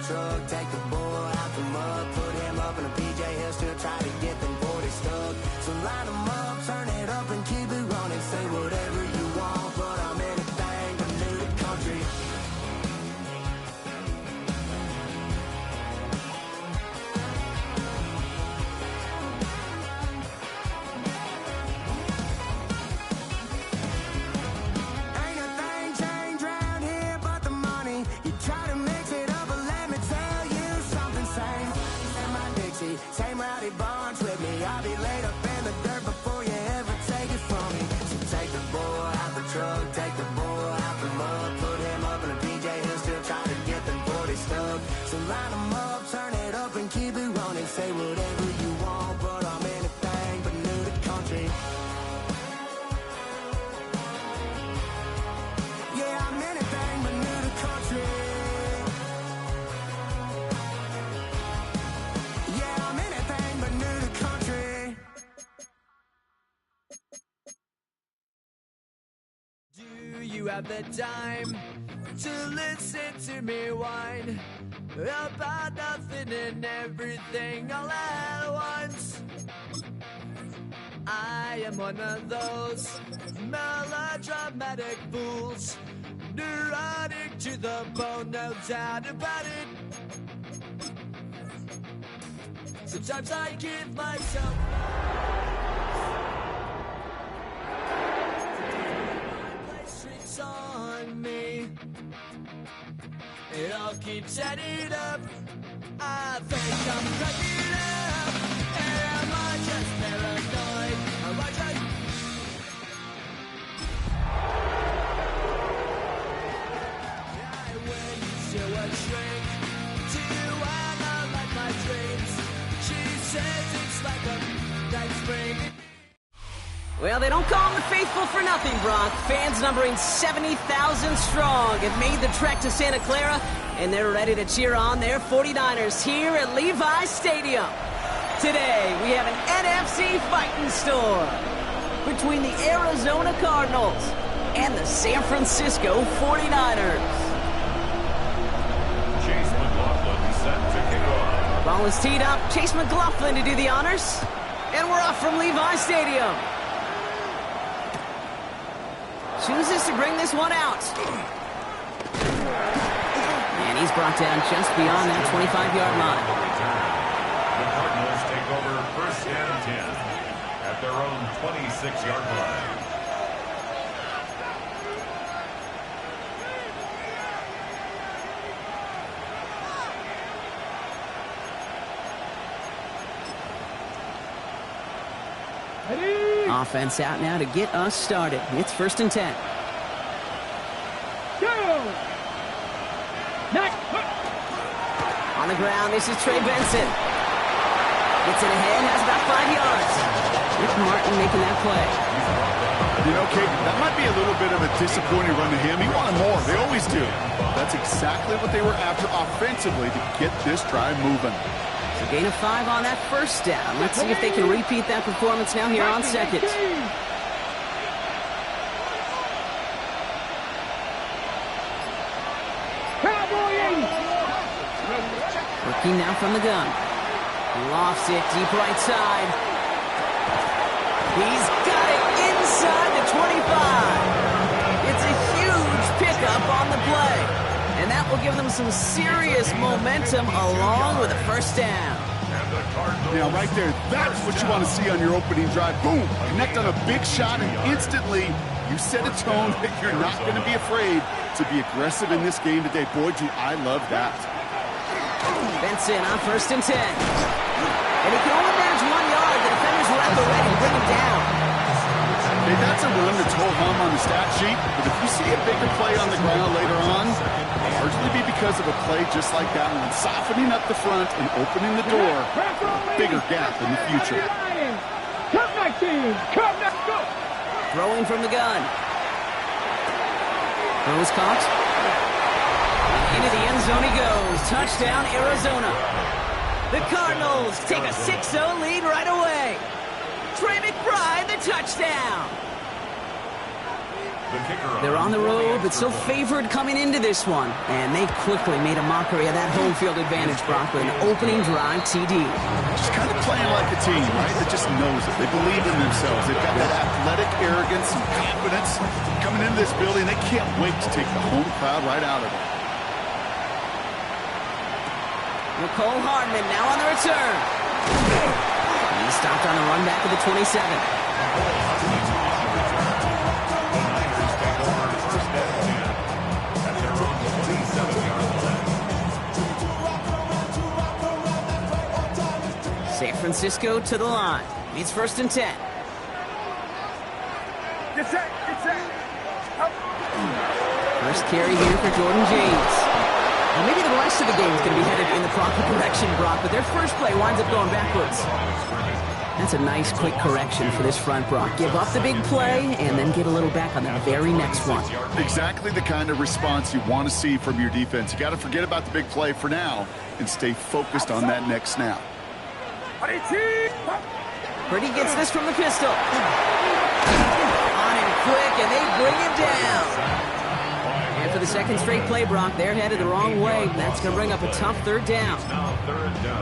truck, take the bull out the mud, put him up in a PJ, he'll still try to get them 40 stuck. So line them up, turn it up and keep it running, say whatever you want, but I'm anything but new to country. Ain't a thing changed round here but the money. You try to mix it up, but let me tell you something. Same my Dixie, same rowdy bunch with me. I'll be laid up in the dirt before you ever take it from me. So take the boy out the truck, take the boy out the mud, put him up in a PJ, he'll still try to get them 40 stuck. So line them up, turn it up and keep it running, say whatever you want, but I'm anything but new to country. Yeah, I'm anything but new to country. Yeah, I'm anything but new to country. Do you have the time to listen to me whine about nothing and everything all at once? I am one of those melodramatic fools, neurotic to the bone, no doubt about it. Sometimes I give myself streaks on me. It all keeps adding up. I think I'm cracking up. Am I just paranoid? Am I just... I went to a shrink to analyze my dreams. She says it's like a night spring. Well, they don't call them the faithful for nothing, Brock. Fans numbering 70,000 strong have made the trek to Santa Clara, and they're ready to cheer on their 49ers here at Levi Stadium. Today, we have an NFC fighting storm between the Arizona Cardinals and the San Francisco 49ers. Chase McLaughlin set to kick off. Ball is teed up. Chase McLaughlin to do the honors. And we're off from Levi Stadium. Chooses to bring this one out. And he's brought down just beyond that 25-yard line. The Cardinals take over first and 10 at their own 26-yard line. Offense out now to get us started. It's first and 10. On the ground, this is Trey Benson. Gets it ahead, has about 5 yards. Rick Martin making that play. You know, Kate, that might be a little bit of a disappointing run to him. He wanted more. They always do. That's exactly what they were after offensively to get this drive moving. So gain of 5 on that first down. Let's see if they can repeat that performance now here on second. Working now from the gun. Lofts it deep right side. He's got it inside the 25. It's a huge pickup on the play. And that will give them some serious momentum along with a first down. Now, right there, that's what you want to see on your opening drive. Boom! Connect on a big shot, and instantly you set a tone that you're not going to be afraid to be aggressive in this game today. Boy, do I love that. Benson on first and 10. And he can only manage 1 yard. The defenders were at the ready to bring him down. Hey, that's a run that's whole hum on the stat sheet, but if you see a bigger play on the ground later on, it'll largely be because of a play just like that one, softening up the front and opening the door for a bigger gap in the future. Throwing from the gun. Throws caught. Into the end zone he goes. Touchdown, Arizona. The Cardinals take a 6-0 lead right away. Trey McBride, the touchdown. The kicker. They're on the road, but still favored coming into this one. And they quickly made a mockery of that home field advantage, Brock, with an opening drive TD. Just kind of playing like a team, right? That just knows it. They believe in themselves. They've got that athletic arrogance and confidence coming into this building. They can't wait to take the home crowd right out of it. Nicole Hardman now on the return. He stopped on the run back to the 27. San Francisco to the line. It's 1st and 10. First carry here for Jordan James. And maybe the rest of the game is going to be headed in the proper direction, Brock, but their first play winds up going backwards. That's a nice, quick correction for this front, Brock. Give up the big play and then get a little back on the very next one. Exactly the kind of response you want to see from your defense. You got to forget about the big play for now and stay focused on that next snap. Purdy gets this from the pistol. On him quick, and they bring him down. And for the second straight play, Brock, they're headed the wrong way. That's going to bring up a tough 3rd down.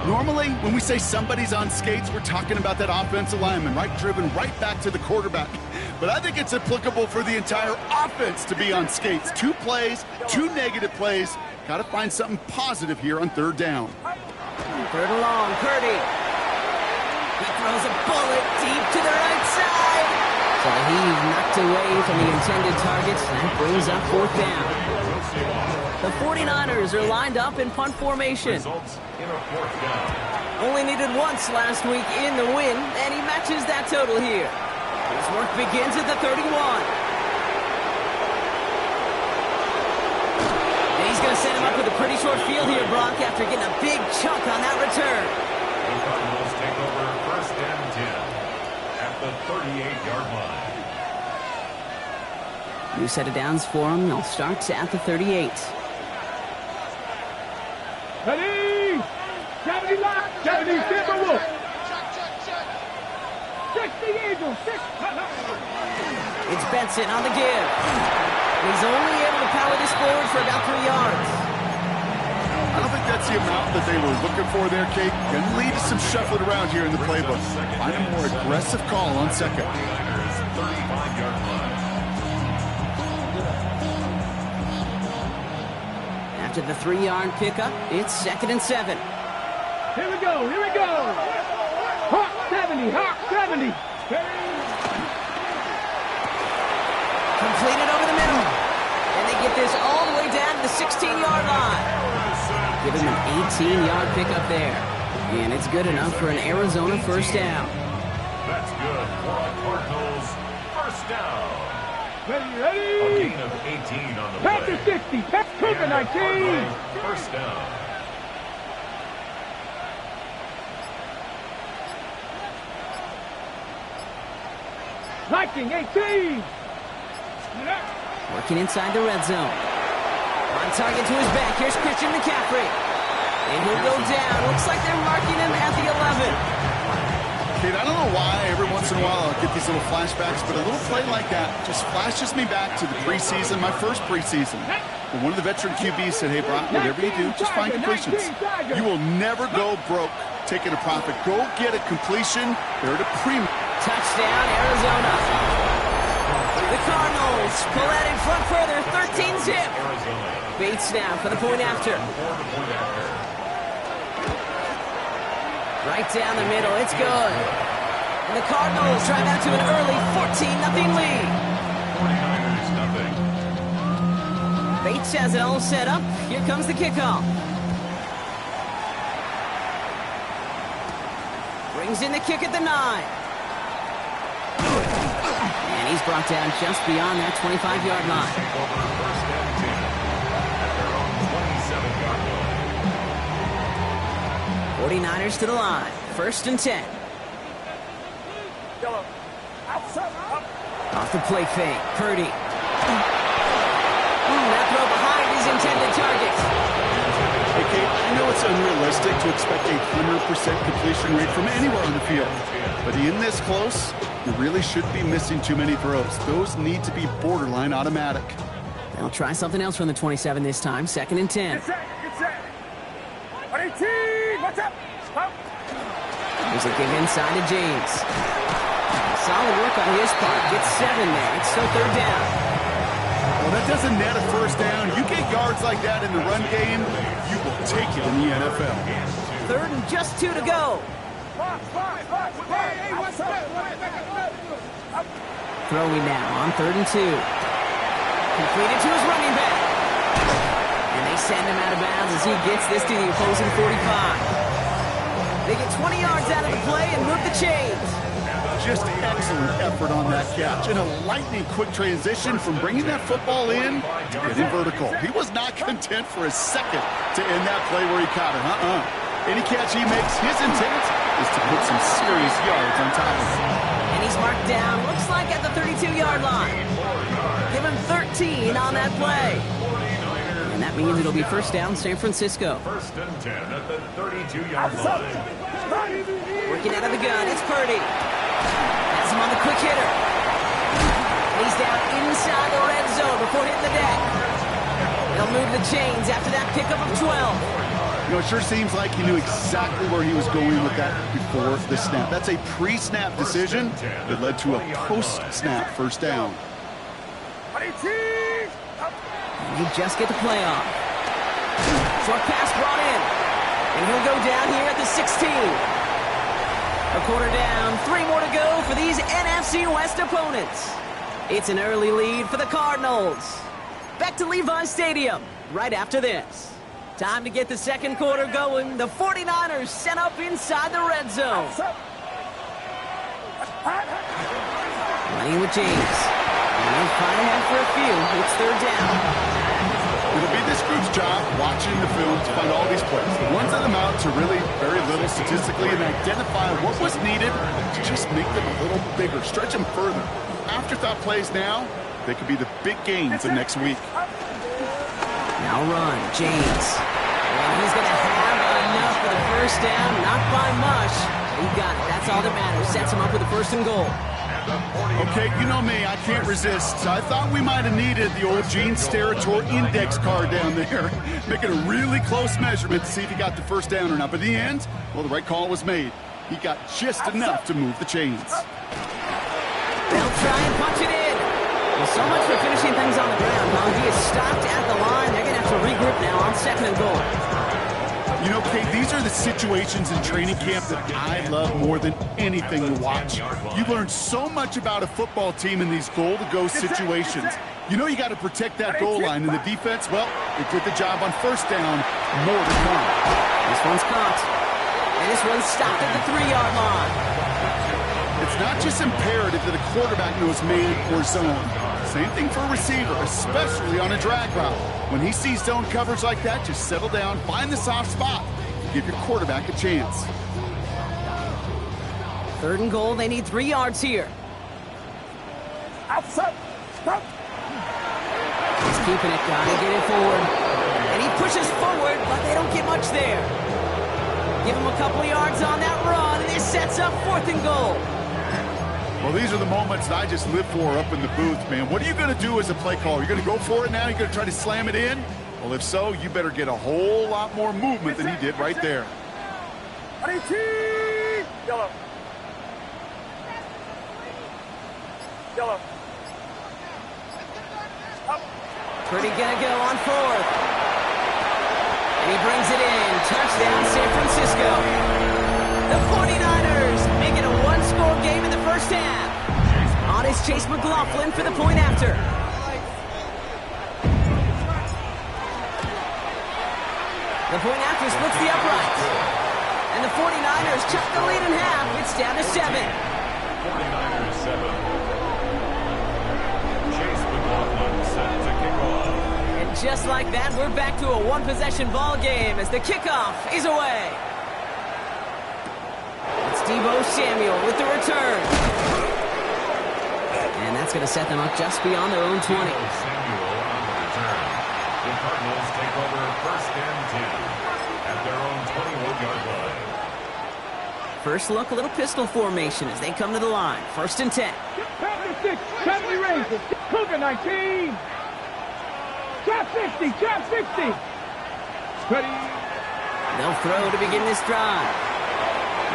Normally, when we say somebody's on skates, we're talking about that offensive lineman, right? Driven right back to the quarterback. But I think it's applicable for the entire offense to be on skates. 2 plays, 2 negative plays. Got to find something positive here on 3rd down. 3rd and long, Purdy. He throws a bullet deep to the right side. So he's knocked away from the intended targets. That brings up 4th down. The 49ers are lined up in punt formation. Only needed once last week in the win, and he matches that total here. His work begins at the 31. And he's going to set him up with a pretty short field here, Brock, after getting a big chunk on that return. The Cardinals take over 1st and 10 at the 38-yard line. New set of downs for him. They'll start at the 38. Ready! 70 lock! 70 Timberwolf! 60 Eagles! 6! It's Benson on the give. He's only able to power this forward for about 3 yards. I don't think that's the amount that they were looking for there, Kate. Going to lead to some shuffling around here in the playbook. Find a more aggressive call on second. 35-yard line. After the 3-yard pickup, it's 2nd and 7. Here we go! Here we go! Hawk 70! Hawk 70! Completed over the middle. And they get this all the way down to the 16-yard line. Give him an 18-yard pickup there. And it's good enough for an Arizona 1st down. That's good for a Cardinals 1st down. Ready, A ready! gain of 18 on the Panther play. 60! Cougar 19! 1st down. Viking 18! Working inside the red zone. On target to his back. Here's Christian McCaffrey. And he'll go down. Looks like they're marking him at the 11. Kate, I don't know why every once in a while I'll get these little flashbacks, but a little play like that just flashes me back to the preseason, my first preseason. When one of the veteran QBs said, hey, Brock, whatever you do, just find completions. You will never go broke taking a profit. Go get a completion. They're the premium. Touchdown, Arizona. The Cardinals pull that in front further, 13-zip. Bates now for the point after. Right down the middle, it's good. And the Cardinals drive out to an early 14-0 lead. 49ers, nothing. Bates has it all set up. Here comes the kickoff. Brings in the kick at the 9. And he's brought down just beyond that 25-yard line. Over 1st and 10 at their own 27-yard line. 49ers to the line. 1st and 10. Off the play fake. Purdy. That throw behind his intended target. Hey, Kate, I know it's unrealistic to expect a 100% completion rate from anywhere on the field. But in this close, you really shouldn't be missing too many throws. Those need to be borderline automatic. They'll try something else from the 27 this time. 2nd and 10. Get set. 18, what's up? Stop. There's a give inside to James. Solid work on his part. Gets 7 there. It's still 3rd down. Well, that doesn't net a first down. You get yards like that in the run game, you will take it in the NFL. 3rd and just 2 to go. Throwing now on 3rd and 2. Completed to his running back. And they send him out of bounds as he gets this to the opposing 45. They get 20 yards out of the play and move the chains. Just excellent effort on that catch. And a lightning-quick transition from bringing that football in to getting vertical. He was not content for a second to end that play where he caught it. Any catch he makes, his intent is to put some serious yards on top of it. And he's marked down, looks like at the 32-yard line. Give him 13 on that play. And that means it'll be first down San Francisco. 1st and 10 at the 32-yard line. Working out of the gun, it's Purdy. Has him on the quick hitter. And he's down inside the red zone before hitting the deck. They'll move the chains after that pickup of 12. You know, it sure seems like he knew exactly where he was going with that before the snap. That's a pre-snap decision that led to a post-snap first down. And you just get the play off. Short pass brought in. And he'll go down here at the 16. A quarter down, 3 more to go for these NFC West opponents. It's an early lead for the Cardinals. Back to Levi Stadium right after this. Time to get the second quarter going. The 49ers set up inside the red zone. Running with James. And find ahead for a few. It's 3rd down. It'll be this group's job watching the film to find all these plays. The ones that amount to really very little statistically and identify what was needed to just make them a little bigger, stretch them further. Afterthought plays now, they could be the big gains of next week. Now run, James. And he's going to have enough for the first down, not by much. He got it. That's all that matters. Sets him up with a 1st and goal. Okay, you know me, I can't resist. I thought we might have needed the old Gene Steratore index card down there, making a really close measurement to see if he got the first down or not. But in the end, well, the right call was made. He got just enough to move the chains. They'll try and punch it in. Well, so much for finishing things on the ground, huh? He is stopped at the line. They're going to have to regroup now on 2nd and goal. You know, Kate, these are the situations in training camp that I love more than anything to watch. You learn so much about a football team in these goal-to-go situations. You know you got to protect that goal line, and the defense, well, they did the job on first down. More to come. This one's caught. And this one's stopped at the 3-yard line. It's not just imperative that a quarterback knows man or zone. Same thing for a receiver, especially on a drag route. When he sees zone coverage like that, just settle down, find the soft spot, give your quarterback a chance. 3rd and goal, they need 3 yards here. Outside. Stop. He's keeping it, gotta get it forward. And he pushes forward, but they don't get much there. Give him a couple of yards on that run, and this sets up 4th and goal. Well, these are the moments that I just live for up in the booth, man. What are you going to do as a play caller? You're going to go for it now? You're going to try to slam it in? Well, if so, you better get a whole lot more movement than he did right there. Yellow. Yellow. Pretty gonna go on 4th. And he brings it in. Touchdown, San Francisco. The 49ers make it a 1-score game in the first half. On is Chase McLaughlin for the point after. The point after splits the uprights. And the 49ers chop the lead in half. It's down to 7. 49ers 7. Chase McLaughlin set to kick off. And just like that, we're back to a 1-possession ball game as the kickoff is away. It's Deebo Samuel with the return. And that's going to set them up just beyond their own 20. Samuel on the return. The Cardinals take over 1st and 10 at their own 21-yard line. First look, a little pistol formation as they come to the line. 1st and 10. Pass 6, 70 range. Cougar 19. Trap 60, trap 60. Ready. They'll throw to begin this drive.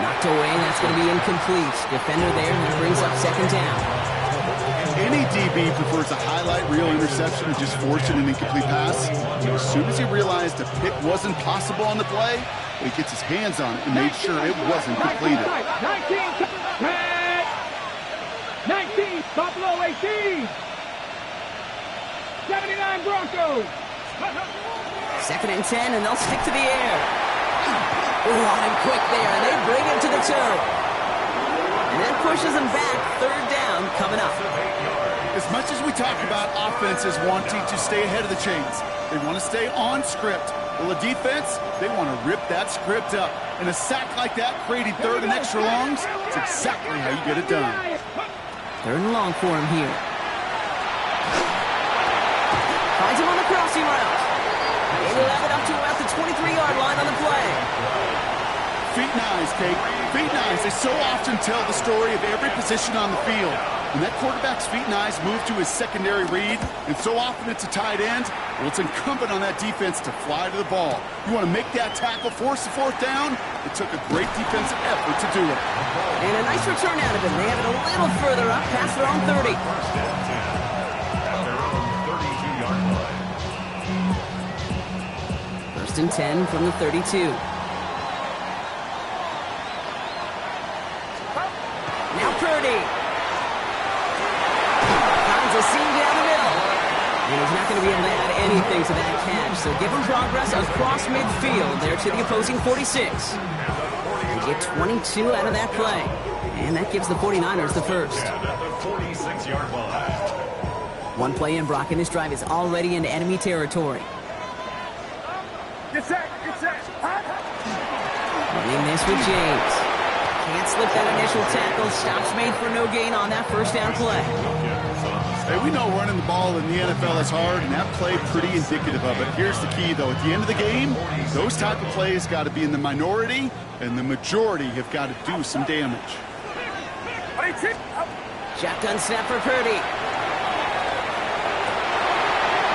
Knocked away, that's going to be incomplete. Defender there, that brings up 2nd down. Any DB prefers a highlight reel interception to just forcing an incomplete pass. As soon as he realized a pick wasn't possible on the play, he gets his hands on it and made sure it wasn't completed. 19, Buffalo 18. 79 Broncos. 2nd and 10, and they'll stick to the air. Ooh, on him quick there, and they bring him to the toe. And that pushes him back. 3rd down coming up. As much as we talk about offenses wanting to stay ahead of the chains, they want to stay on script. Well, the defense, they want to rip that script up. And a sack like that, creating 3rd and extra longs, it's exactly how you get it done. 3rd and long for him here. Finds him on the crossing route. And he'll have it up to about the 23-yard line on the play. Feet and eyes, Kate. Feet and eyes. They so often tell the story of every position on the field. When that quarterback's feet and eyes move to his secondary read, and so often it's a tight end, well, it's incumbent on that defense to fly to the ball. You want to make that tackle, force the 4th down. It took a great defensive effort to do it. And a nice return out of it. They have it a little further up past their own 30. 1st and 10 at their own 32-yard line. 1st and 10 from the 32. Now Purdy. Finds a seam down the middle. And he's not going to be able to add anything to that catch. So give him progress across midfield there to the opposing 46. They get 22 out of that play. And that gives the 49ers the first. At the 46-yard line. One play in, Brock, and this drive is already into enemy territory. Get set, get set. Running this with James. Can't slip that initial tackle. Stops made for no gain on that 1st down play. Hey, we know running the ball in the NFL is hard, and that play pretty indicative of it. Here's the key, though. At the end of the game, those type of plays got to be in the minority, and the majority have got to do some damage. Shotgun snap for Purdy.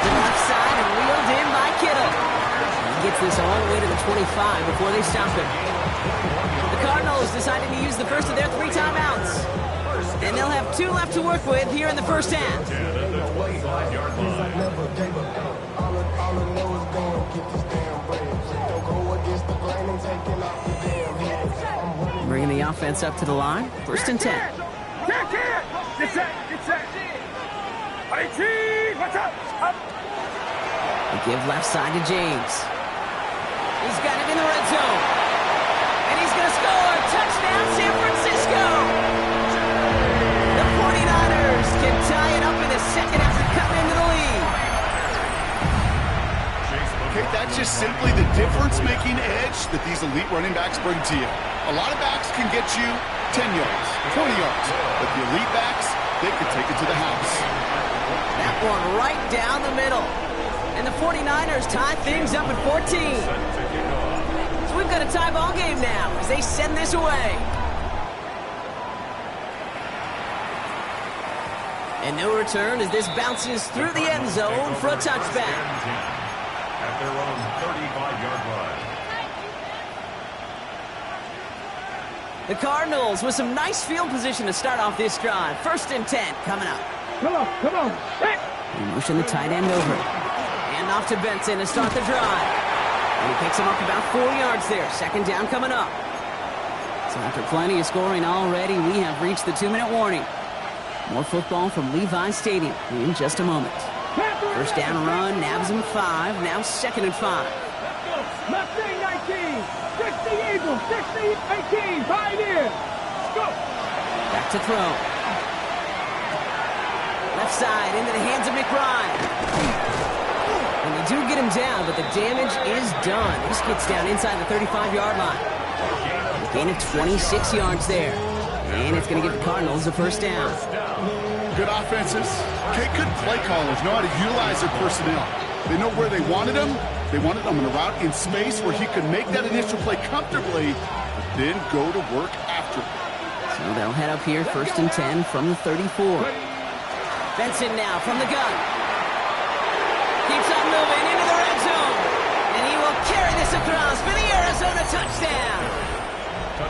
To the left side and wheeled in by Kittle. He gets this all the way to the 25 before they stop him. The Cardinals decided to use the first of their 3 timeouts. And they'll have 2 left to work with here in the 1st half. Bringing the offense up to the line. 1st and 10. Get set, get set. 18, watch out. They give left side to James. He's got it in the red zone. And he's going to score. Touchdown, San Francisco. The 49ers can tie it up in the 2nd after cutting into the lead. Okay, that's just simply the difference-making edge that these elite running backs bring to you. A lot of backs can get you 10 yards, 20 yards, but the elite backs, they can take it to the house. That one right down the middle. And the 49ers tie things up at 14. So we've got a tie ball game now as they send this away. And no return as this bounces through the end zone for a touchback. At their own 35-yard line. The Cardinals with some nice field position to start off this drive. 1st and 10 coming up. Come on, come on. Hey. They motion the tight end over. And off to Benson to start the drive. And he picks him up about 4 yards there. 2nd down coming up. So after plenty of scoring already, we have reached the 2-minute warning. More football from Levi Stadium in just a moment. 1st down run, nabs him 5. Now 2nd and 5. Left wing 19. 60 Eagles. 60 18. Pioneers. Go. Back to throw. Left side into the hands of McBride. And they do get him down, but the damage is done. This gets down inside the 35-yard line. A gain of 26 yards there. And it's going to give the Cardinals a 1st down. Good offenses. Okay, good play callers know how to utilize their personnel. They know where they wanted him. They wanted him in a route in space where he could make that initial play comfortably, but then go to work after it. So they'll head up here, 1st and 10 from the 34. Benson now from the gun. Keeps on moving into the red zone. And he will carry this across for the Arizona touchdown.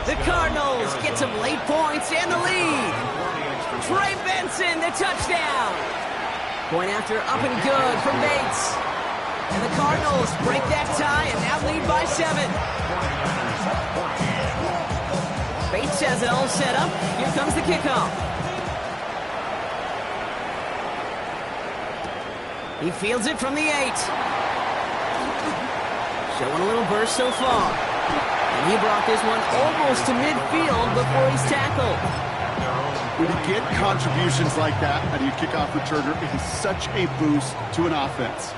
The Cardinals get some late points and the lead. Trey Benson, the touchdown. Point after up and good from Bates. And the Cardinals break that tie and now lead by 7. Bates has it all set up. Here comes the kickoff. He fields it from the 8. Showing a little burst so far. And he brought this one almost to midfield before he's tackled. When you get contributions like that out of your kickoff returner, it is such a boost to an offense.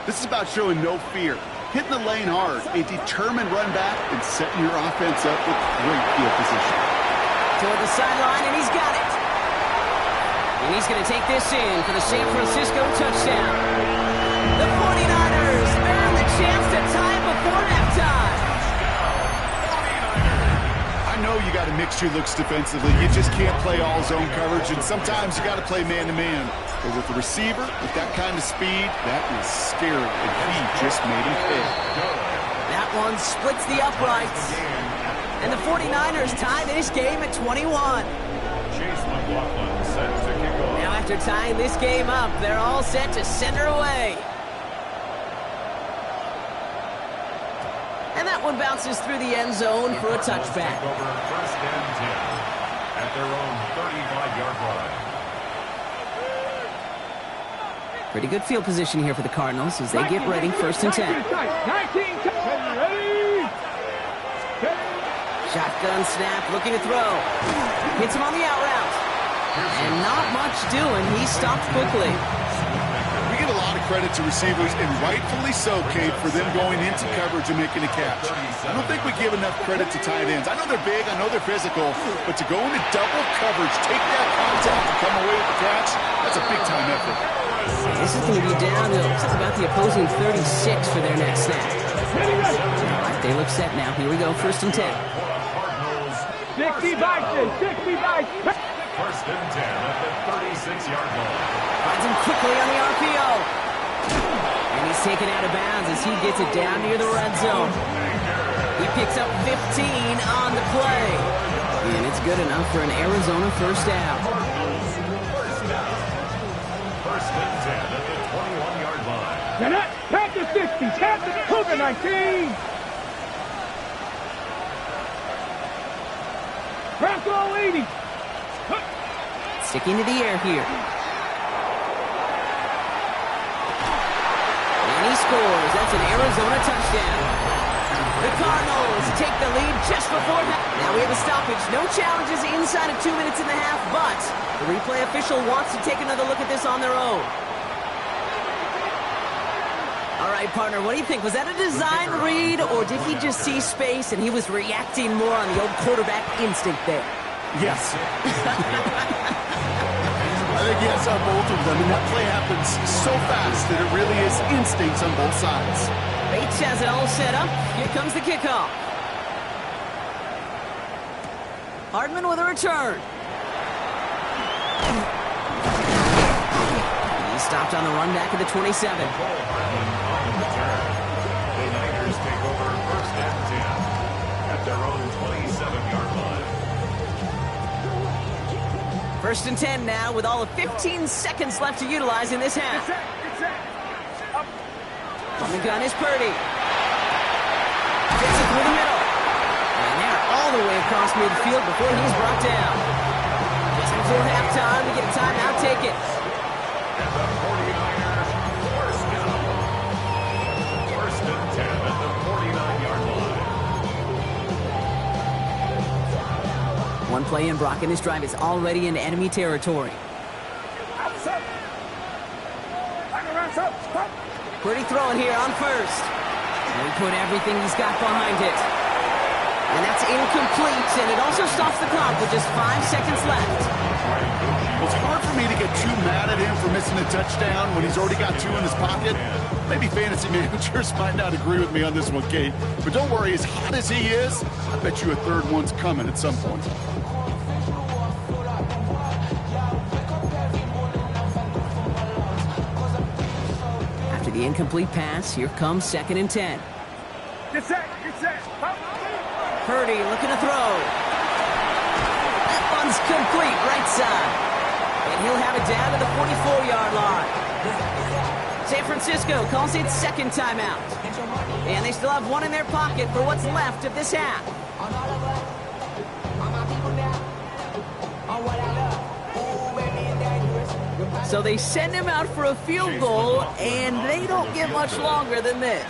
This is about showing no fear, hitting the lane hard, a determined run back, and setting your offense up with great field position. Toward the sideline, and he's got it. And he's going to take this in for the San Francisco touchdown. The 49ers earn the chance to tie before halftime. I know you got to mix your looks defensively. You just can't play all zone coverage, and sometimes you got to play man-to-man. But with the receiver, with that kind of speed, that is scary, and he just made him pay. That one splits the uprights. And the 49ers tie this game at 21. Now after tying this game up, they're all set to send her away. And that one bounces through the end zone for a touchback. Over 1st and 10 at their own 35-yard line. Pretty good field position here for the Cardinals as they get ready, 1st and 10. 19, ready. Shotgun snap, looking to throw. Hits him on the out route. And not much doing. He stopped quickly. We get a lot of credit to receivers, and rightfully so, Kate, for them going into coverage and making a catch. I don't think we give enough credit to tight ends. I know they're big, I know they're physical, but to go into double coverage, take that contact, and come away with the catch, that's a big-time effort. This is going to be down to about the opposing 36 for their next snap. All right, they look set now. Here we go, 1st and 10. 60 Bison, 60 Bison. 1st and 10 at the 36-yard line. Finds him quickly on the RPO. And he's taken out of bounds as he gets it down near the red zone. He picks up 15 on the play. And it's good enough for an Arizona first down. 1st and 10 at the 21-yard line. Jeanette, tap the 60, tap the Cougar 19. Press all 80. Sticking to the air here. And he scores. That's an Arizona touchdown. The Cardinals take the lead just before half. Now we have a stoppage. No challenges inside of 2 minutes and a half, but the replay official wants to take another look at this on their own. All right, partner, what do you think? Was that a design read, or did he just see space and he was reacting more on the old quarterback instinct there? Yes. I think yes on both of them, and that play happens so fast that it really is instincts on both sides. Bates has it all set up. Here comes the kickoff. Hardman with a return. He stopped on the run back at the 27. The Niners take over 1st and 10 at their own 27-yard line. 1st and 10 now with all of 15 seconds left to utilize in this half. On the gun is Purdy. Gets it through the middle. And they're all the way across midfield before he's brought down. Just before halftime, we get a timeout, take it. And the 49ers first down. 1st and 10 at the 49-yard line. One play in, Brock, and this drive is already in enemy territory. Purdy throwing here on 1st. And he put everything he's got behind it. And that's will complete, and it also stops the clock with just 5 seconds left. Well, it's hard for me to get too mad at him for missing a touchdown when he's already got 2 in his pocket. Maybe fantasy managers might not agree with me on this one, Kate. But don't worry, as hot as he is, I bet you a third one's coming at some point. After the incomplete pass, here comes 2nd and 10. Get set, get set. Purdy looking to throw. That one's complete, right side. And he'll have it down to the 44-yard line. San Francisco calls it 2nd timeout. And they still have 1 in their pocket for what's left of this half. So they send him out for a field goal, and they don't get much longer than this.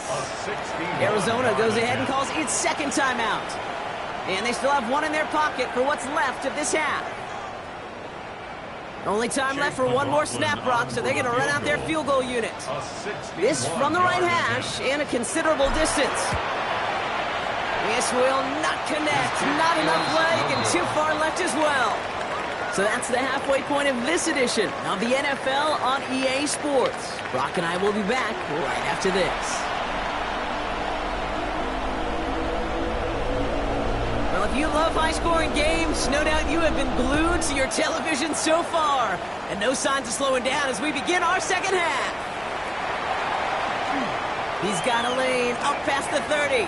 Arizona goes ahead and calls its 2nd timeout. And they still have 1 in their pocket for what's left of this half. Only time left for 1 more snap, Brock, so they're going to run out their field goal unit. This from the right hash and a considerable distance. This will not connect. Not enough leg and too far left as well. So that's the halfway point of this edition of the NFL on EA Sports. Brock and I will be back right after this. Well, if you love high-scoring games, no doubt you have been glued to your television so far. And no signs of slowing down as we begin our second half. He's got a lane up past the 30.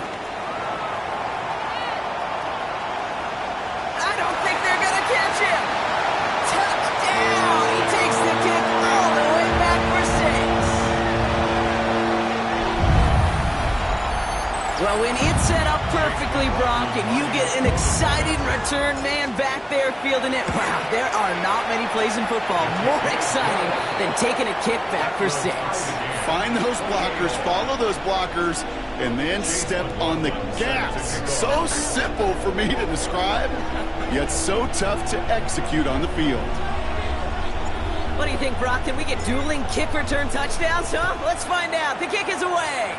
I don't think they're going to catch him. Touchdown! He takes the kick all the way back for 6. Well, when it's set up perfectly, Brock, and you get an exciting return man back there fielding it, wow, there are not many plays in football more exciting than taking a kick back for 6. Find those blockers, follow those blockers, and then step on the gas. So simple for me to describe, yet so tough to execute on the field. What do you think, Brock? Can we get dueling kick return touchdowns, huh? Let's find out. The kick is away.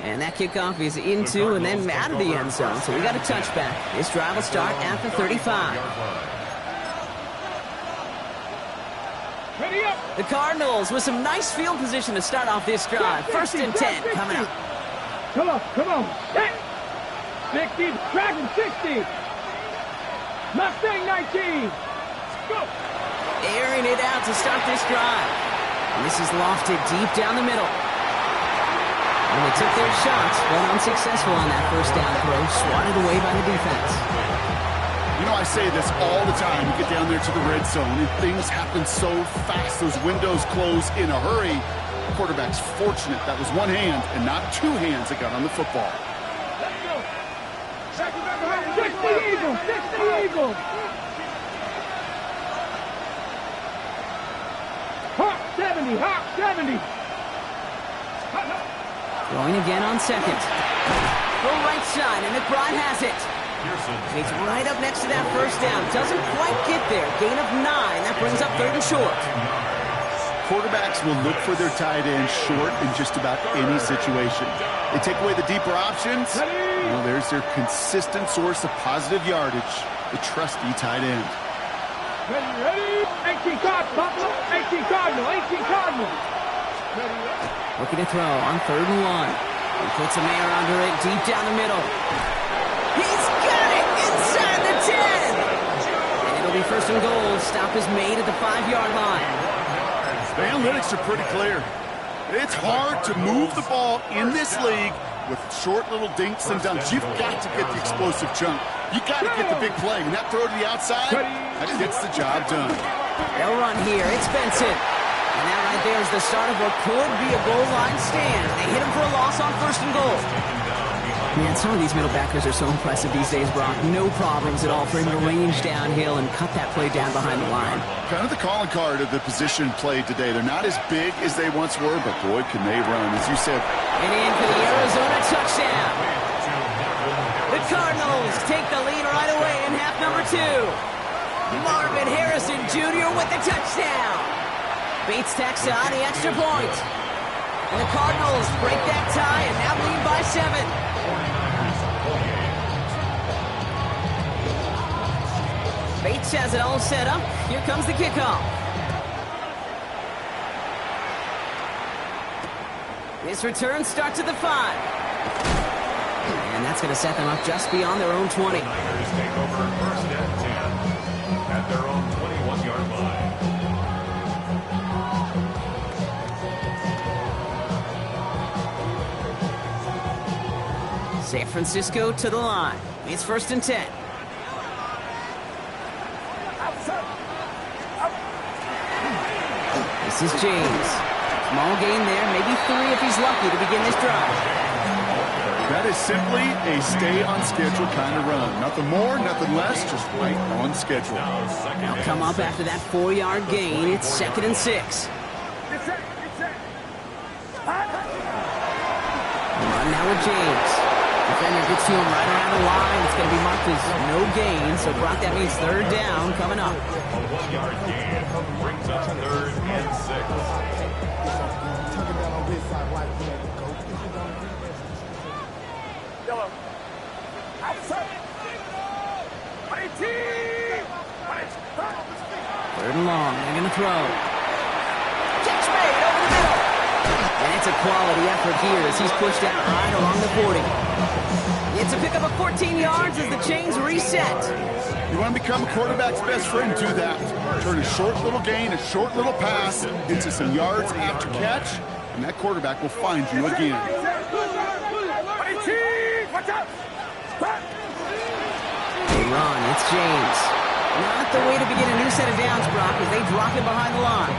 And that kickoff is into and then out of the end zone. So we got a touchback. This drive will start at the 35. Ready up. The Cardinals with some nice field position to start off this drive. 1st and 10 coming up. Come on, come on. Hit. 60, tracking 60. Mustang 19. Go. Airing it out to start this drive. And this is lofted deep down the middle. And they took their shots, but unsuccessful on that 1st down throw, swatted away by the defense. You know, I say this all the time. You get down there to the red zone, and things happen so fast. Those windows close in a hurry. The quarterback's fortunate that was 1 hand and not 2 hands that got on the football. Let's go. 60 Eagles, 60 Eagles. Hawk 70, Hawk 70. Throwing again on 2nd. Full right side, and McBride has it. He's right up next to that 1st down. Doesn't quite get there. Gain of 9. That brings up 3rd and short. Quarterbacks will look for their tight end short in just about any situation. They take away the deeper options. Well, there's their consistent source of positive yardage, the trusty tight end. Ready, ready. 18 Cardinal, 18 Cardinal, 18 Cardinal. Looking to throw on 3rd and 1. He puts a man under it deep down the middle. He's got it inside the 10. And it'll be 1st and goal. Stop is made at the 5-yard line. The analytics are pretty clear. It's hard to move the ball in this league with short little dinks and dunks. You've got to get the explosive chunk. You got to get the big play. And that throw to the outside, that gets the job done. They'll run here. It's Benson. And that right there is the start of what could be a goal line stand. They hit him for a loss on 1st and goal. Man, some of these middle backers are so impressive these days, Brock. No problems at all for him to range downhill and cut that play down behind the line. Kind of the calling card of the position played today. They're not as big as they once were, but boy, can they run. As you said. And in for the Arizona touchdown. The Cardinals take the lead right away in half number 2. Marvin Harrison Jr. with the touchdown. Bates tacks on the extra point. And the Cardinals break that tie and now lead by 7. Bates has it all set up. Here comes the kickoff. This return starts at the 5. And that's going to set them up just beyond their own 20. Niners take over first and 10 at their own 21-yard line. San Francisco to the line. It's first and 10. This is James. Small gain there, maybe 3 if he's lucky to begin this drive. That is simply a stay-on-schedule kind of run. Nothing more, nothing less, just right on schedule. They'll come up after that 4-yard gain. It's second and 6. Run now with James. Defender gets to him right around the line. It's going to be marked as no gain. So, Brock, that means third down coming up. A 1-yard gain brings up third and 6. Yellow. Outside. 3rd and long. They're going to throw. Catch made over the middle. And it's a quality effort here as he's pushed out right along the 40. It's a pickup of 14 yards as the chains reset. You want to become a quarterback's best friend, do that. Turn a short little gain, a short little pass into some yards after catch, and that quarterback will find you again. They run. It's James. Not the way to begin a new set of downs, Brock, as they drop it behind the line.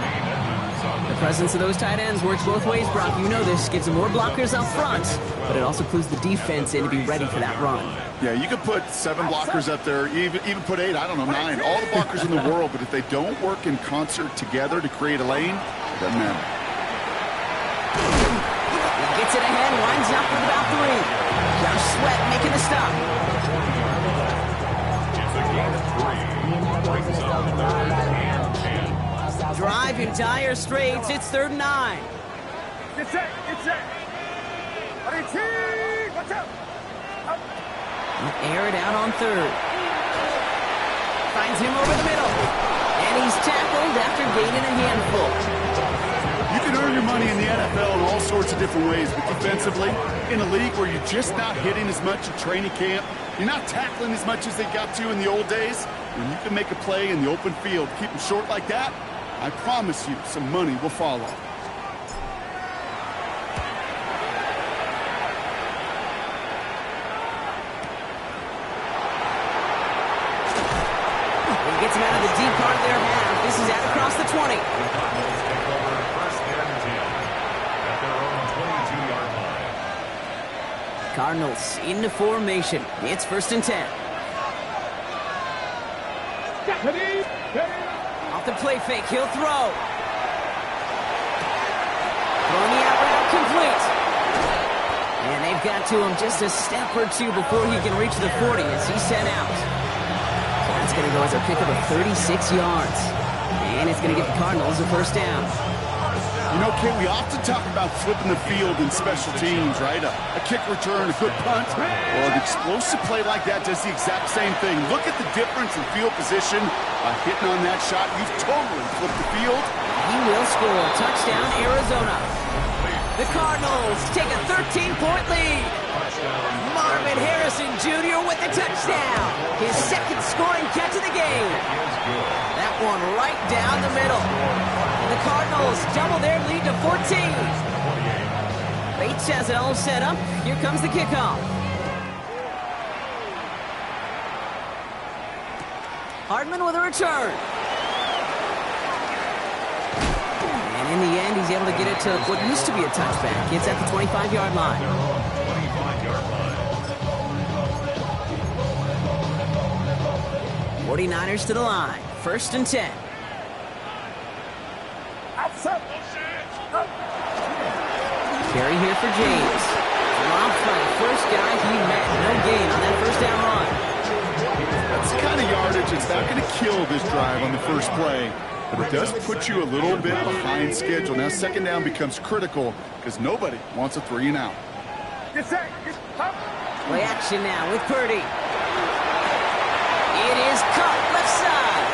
The presence of those tight ends works both ways, Brock. You know this. Gives them more blockers up front, but it also clues the defense in to be ready for that run. Yeah, you could put 7 blockers up there, even put 8, I don't know, 9, all the blockers in the world, but if they don't work in concert together to create a lane, it doesn't matter. He gets it ahead, winds up with about 3. Josh Sweat making the stop. It's a gain of 3. Brings up third and 10. Drive in dire straits. It's 3rd and 9. Get set. Watch out. Air it out on 3rd. Finds him over the middle. And he's tackled after gaining a handful. You can earn your money in the NFL in all sorts of different ways, but defensively, in a league where you're just not hitting as much at training camp, you're not tackling as much as they got to in the old days, when you can make a play in the open field, keep them short like that, I promise you some money will follow. He gets him out of the deep part of their half. This is out across the 20. Cardinals take over first and 10 at their own 22-yard line. Cardinals into formation. It's 1st and 10. Off the play fake, he'll throw. Throwing the out route complete. And they've got to him just a step or 2 before he can reach the 40 as he's sent out. So that's going to go as a pickup of 36 yards. And it's going to get the Cardinals a 1st down. You know, Kate, we often talk about flipping the field in special teams, right? A kick return, a good punt. Well, an explosive play like that does the exact same thing. Look at the difference in field position. By hitting on that shot, you've totally flipped the field. He will score. Touchdown, Arizona. The Cardinals take a 13-point lead. Marvin Harrison Jr. with the touchdown. His 2nd scoring catch of the game. That one right down the middle. And the Cardinals double their lead to 14. Bates has it all set up. Here comes the kickoff. Hardman with a return. And in the end, he's able to get it to what used to be a touchback. It's at the 25-yard line. 25-yard line. 49ers to the line. 1st and 10. Carry here for James. Dropped by the first guy he met. No gain on that 1st down run. That's the kind of yardage that's not going to kill this drive on the first play. But it does put you a little bit behind schedule. Now 2nd down becomes critical because nobody wants a 3 and out. Play action now with Purdy. It is caught left side.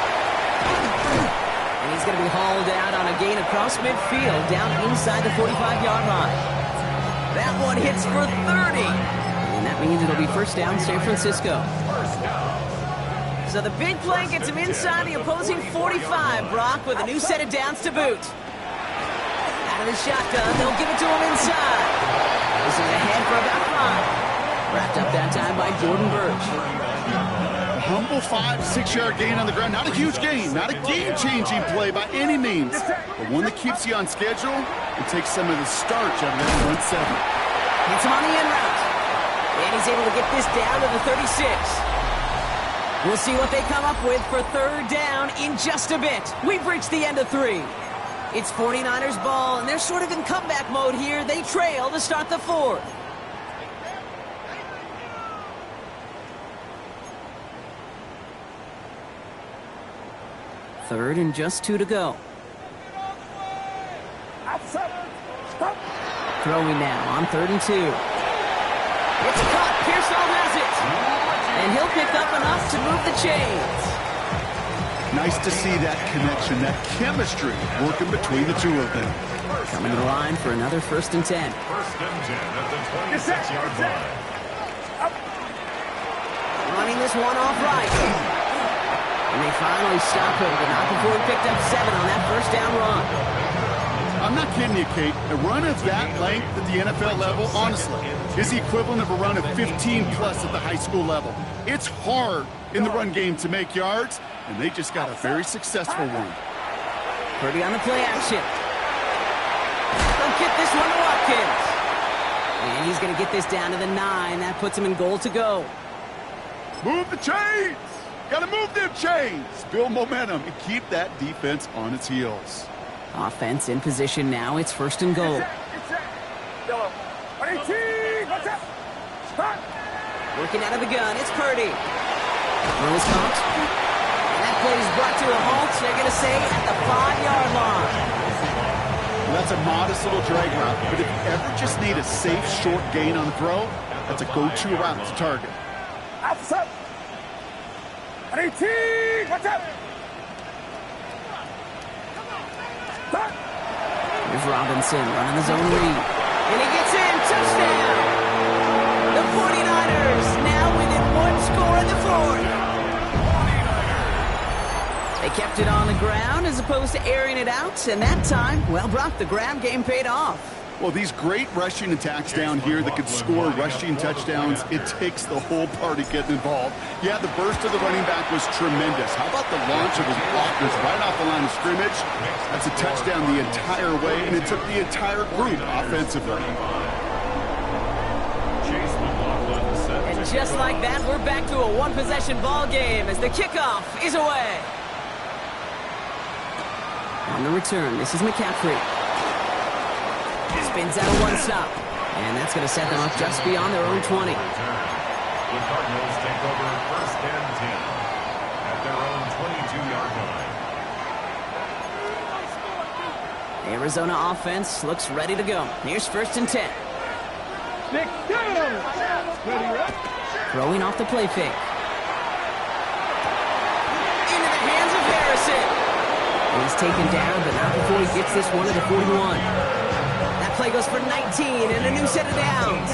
he's going to be hauled out on a gain across midfield, down inside the 45-yard line. That one hits for 30. And that means it'll be first down, San Francisco. So the big play gets him inside the opposing 45, Brock, with a new set of downs to boot. Out of the shotgun, they'll give it to him inside. This is ahead for about 5. Wrapped up that time by Jordan Birch. A humble 5-6 yard gain on the ground. Not a huge gain, not a game-changing play by any means, but one that keeps you on schedule and takes some of the starch out of that front 7. Hits him on the in route. And he's able to get this down to the 36. We'll see what they come up with for third down in just a bit. We've reached the end of 3. It's 49ers ball, and they're sort of in comeback mode here. They trail to start the 4th. Third and just 2 to go. Throwing now on 3rd and 2. It's caught. Pearsall has it. And he'll pick up enough to move the chains. Nice to see that connection, that chemistry working between the two of them. Coming to the line for another 1st and 10. First and 10 at the 26-yard line. Running this one off right. And they finally stop him, but not before he picked up 7 on that first down run. I'm not kidding you, Kate. A run of that length at the NFL level, honestly, is the equivalent of a run of 15-plus at the high school level. It's hard in the run game to make yards, and they just got a very successful one. Purdy on the play action. They'll get this one to Watkins. And he's going to get this down to the 9. That puts him in goal to go. Move the chains! Gotta move them chains! Build momentum and keep that defense on its heels. Offense in position now. It's 1st and goal. Working out of the gun. It's Purdy. Throw is caught. And that play is brought to a halt. They're going to say at the 5-yard line. Well, that's a modest little drag route, but if you ever just need a safe, short gain on the throw, that's a go-to route to target. Here's Robinson running the zone read. And he gets in. Touchdown! The 49ers now within 1 score in the 4th. They kept it on the ground as opposed to airing it out. And that time, well, Brock, the ground game paid off. Well, these great rushing attacks down here that could score rushing touchdowns, it takes the whole party getting involved. Yeah, the burst of the running back was tremendous. How about the launch of his blockers right off the line of scrimmage? That's a touchdown the entire way, and it took the entire group offensively. And just like that, we're back to a one-possession ball game as the kickoff is away. On the return, this is McCaffrey. Spins out of one stop. And that's going to set them up just beyond their own 20. The Cardinals take over 1st and 10 at their own 22-yard line. Arizona offense looks ready to go. Here's 1st and 10. Throwing off the play fake. Into the hands of Harrison. And he's taken down, but not before he gets this one to the 41. Play goes for 19 and a new set of downs.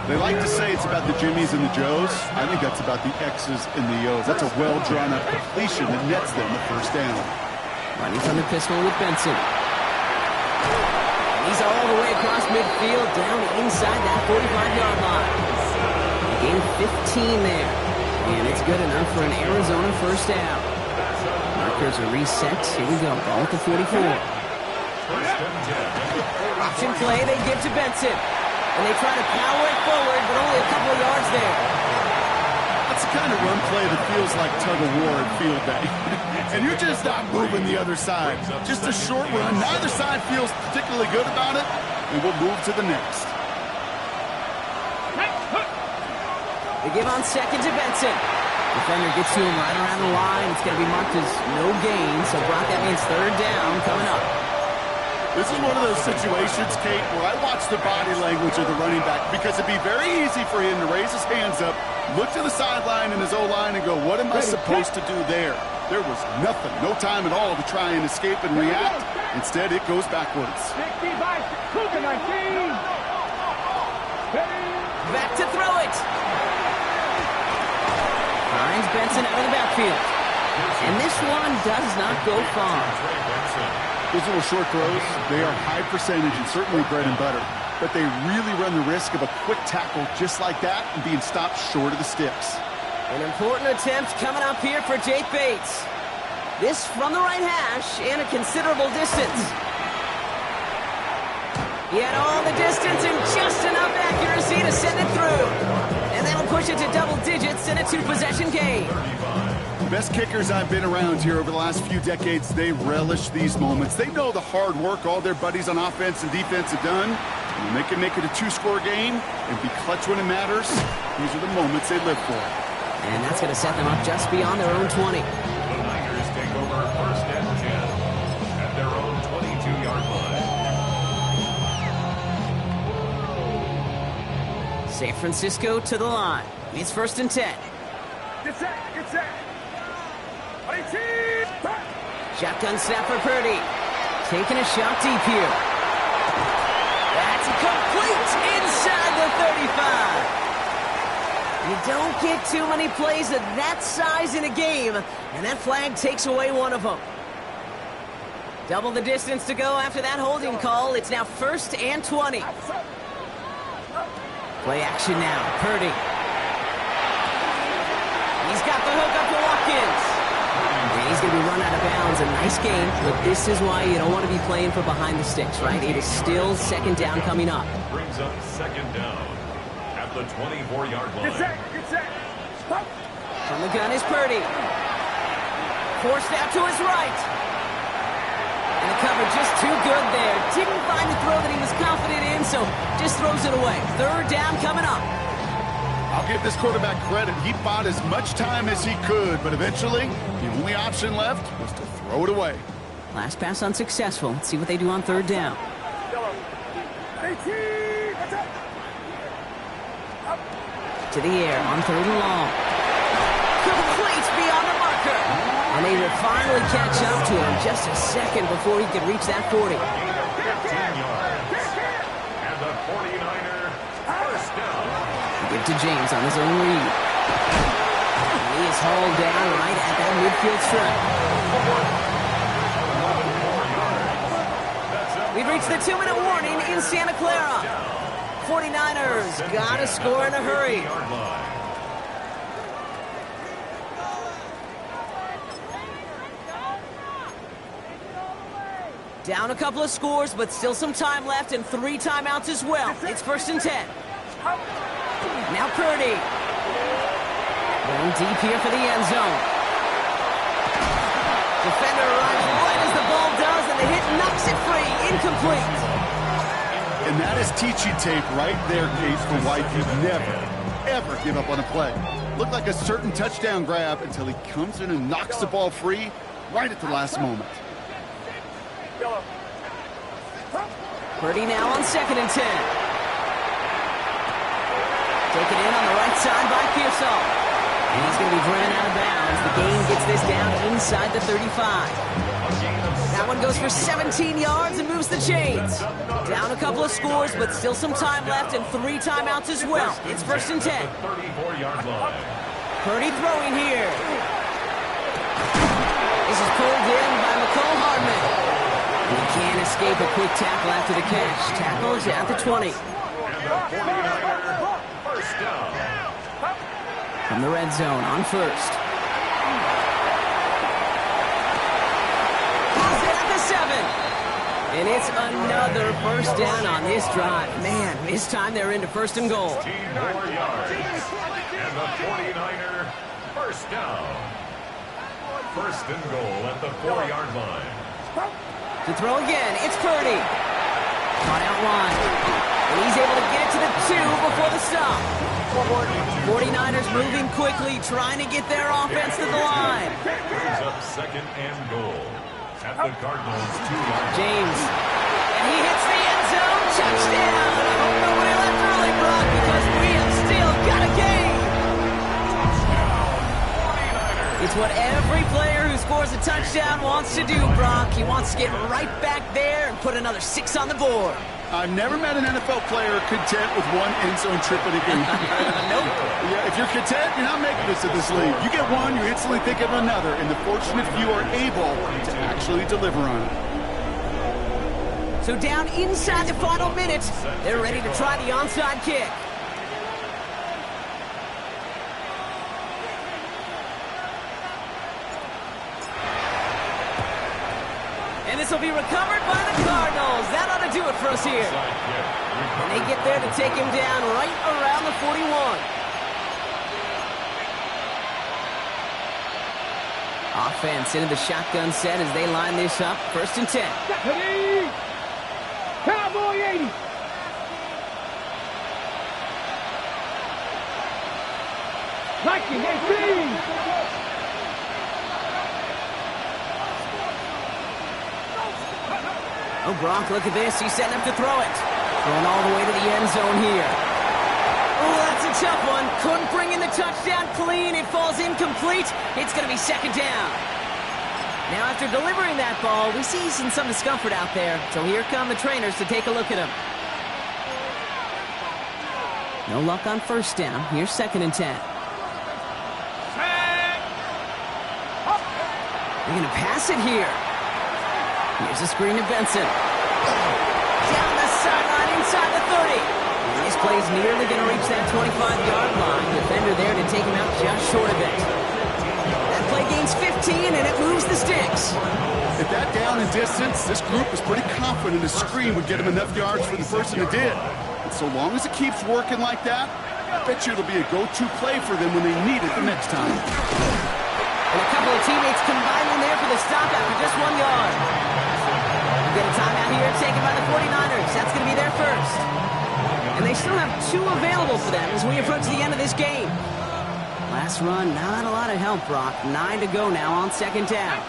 They like to say it's about the Jimmies and the Joes. I think that's about the X's and the O's. That's a well-drawn-up completion that nets them the 1st down. Running from the pistol with Benson. He's all the way across midfield, down inside that 45-yard line. Gain 15 there. And it's good enough for an Arizona 1st down. Markers are reset. Here we go. Ball at the 44. Option play they give to Benson. And they try to power it forward, but only a couple of yards there. That's the kind of run play that feels like tug-of-war at field day. And you're just not moving the other side. Just a short run. Neither side feels particularly good about it, and we'll move to the next. They give on 2nd to Benson. Defender gets to him right around the line. It's going to be marked as no gain, so Brock, that means 3rd down coming up. This is one of those situations, Kate, where I watch the body language of the running back because it'd be very easy for him to raise his hands up, look to the sideline and his O-line and go, what am I supposed to do there? There was nothing, no time at all to try and escape and react. Instead, it goes backwards. 60 by Cougar 19. Back to throw it. Finds Benson out of the backfield. And this one does not go far. Those little short throws, they are high percentage and certainly bread and butter. But they really run the risk of a quick tackle just like that and being stopped short of the sticks. An important attempt coming up here for Jake Bates. This from the right hash and a considerable distance. He had all the distance and just enough accuracy to send it through. And that'll push it to double digits in a two-possession game. The best kickers I've been around here over the last few decades, they relish these moments. They know the hard work all their buddies on offense and defense have done. And when they can make it a two-score game and be clutch when it matters, these are the moments they live for. And that's going to set them up just beyond their own 20. The Niners take over first and 10 at their own 22-yard line. San Francisco to the line. It's first and 10. Get set, get set. Shotgun snap for Purdy. Taking a shot deep here. That's complete inside the 35. You don't get too many plays of that size in a game, and that flag takes away one of them. Double the distance to go after that holding call. It's now first and 20. Play action now. Purdy. He's got the hook up to Watkins. And he's going to be run out of bounds. A nice game, but this is why you don't want to be playing for behind the sticks, right? It is still second down coming up. Brings up second down at the 24-yard line. Get set, get set. From the gun is Purdy. Forced out to his right. And the cover just too good there. Didn't find the throw that he was confident in, so just throws it away. Third down coming up. I'll give this quarterback credit. He bought as much time as he could, but eventually, the only option left was to throw it away. Last pass unsuccessful. Let's see what they do on third down. To the air on third and long. Complete beyond the marker. And they will finally catch up to him just a second before he could reach that 40. 15 yards. And the 49er first down. Give to James on his own read. And he is hauled down right at that midfield stripe. We've reached the 2-minute warning in Santa Clara. 49ers got to score in a hurry. Down a couple of scores, but still some time left and 3 timeouts as well. It's first and 10. Now Purdy. Going deep here for the end zone. Defender arrives right as the ball does, and the hit knocks it free. Incomplete. And that is teaching tape right there, Kate, for why you never, ever give up on a play. Looked like a certain touchdown grab until he comes in and knocks the ball free right at the last moment. Purdy now on second and 10. Taken in on the right side by Pearsall. And he's going to be ran out of bounds. The game gets this down inside the 35. That one goes for 17 yards and moves the chains. Down a couple of scores, but still some time left and 3 timeouts as well. It's first and 10. 34-yard line. Purdy throwing here. This is pulled in by McCole Hardman. He can't escape a quick tackle after the catch. Tackles at the 20. And the 49er first down. From the red zone on first. At the 7. And it's another first down on this drive. Man, this time they're into first and goal. 15 more yards. And the 49er first down. First and goal at the 4-yard line. To throw again, it's Purdy. Caught out wide. And he's able to get it to the 2 before the stop. 49ers moving quickly, trying to get their offense to the line. Brings up second and goal At the Cardinals 2-yard. James. And he hits the end zone. Touchdown. I hope nobody left early, Brock, because we have still got a game. It's what every player who scores a touchdown wants to do, Brock. He wants to get right back there and put another 6 on the board. I've never met an NFL player content with one end zone trip in a game. Nope. Yeah, if you're content, you're not making this to this league. You get one, you instantly think of another, and the fortunate few are able to actually deliver on it. So down inside the final minute, they're ready to try the onside kick. And this will be recovered by the Cardinals. That ought to do it for us here. And they get there to take him down right around the 41. Offense into the shotgun set as they line this up. 1st and 10. Ready? Cowboy 80. Viking 18. Oh, Brock, look at this. He's setting up to throw it. Going all the way to the end zone here. Oh, that's a tough one. Couldn't bring in the touchdown clean. It falls incomplete. It's going to be 2nd down. Now, after delivering that ball, we see some discomfort out there. So here come the trainers to take a look at him. No luck on 1st down. Here's 2nd and 10. They're going to pass it here. Here's a screen to Benson. Down the sideline inside the 30. And this play's nearly going to reach that 25-yard line. Defender there to take him out just short of it. That play gains 15, and it moves the sticks. At that down and distance, this group was pretty confident a screen would get him enough yards for the person who did. And so long as it keeps working like that, I bet you it'll be a go-to play for them when they need it the next time. And a couple of teammates combining there for the stop after just 1 yard. Get a timeout here taken by the 49ers. That's going to be their first. And they still have 2 available for them as we approach the end of this game. Last run, not a lot of help, Brock. 9 to go now on 2nd down.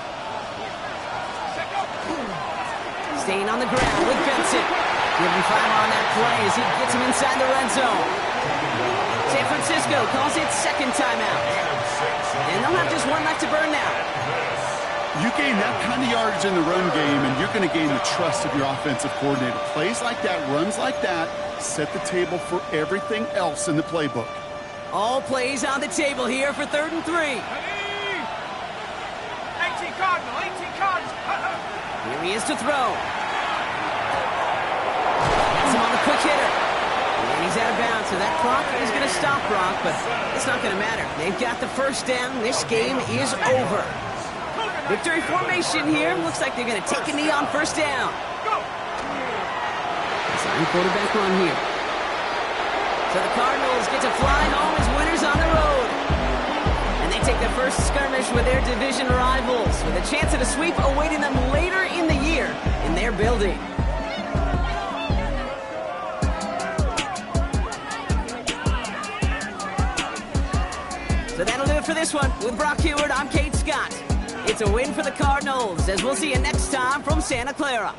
Staying on the ground with Benson. Give him 5 on that play as he gets him inside the red zone. San Francisco calls it 2nd timeout. And they'll have just 1 left to burn now. You gain that kind of yardage in the run game, and you're going to gain the trust of your offensive coordinator. Plays like that, runs like that, set the table for everything else in the playbook. All plays on the table here for 3rd and 3. 18 Cardinals, 18 Cardinals. Here he is to throw. Gets him on the quick hitter. And he's out of bounds, so that clock is going to stop Brock, but it's not going to matter. They've got the 1st down. This game is over. Victory formation here. Looks like they're going to take a knee on 1st down. Sign quarterback run here. So the Cardinals get to fly home as winners on the road. And they take their first skirmish with their division rivals, with a chance at a sweep awaiting them later in the year in their building. So that'll do it for this one. With Brock Heward, I'm Kate Scott. It's a win for the Cardinals, as we'll see you next time from Santa Clara.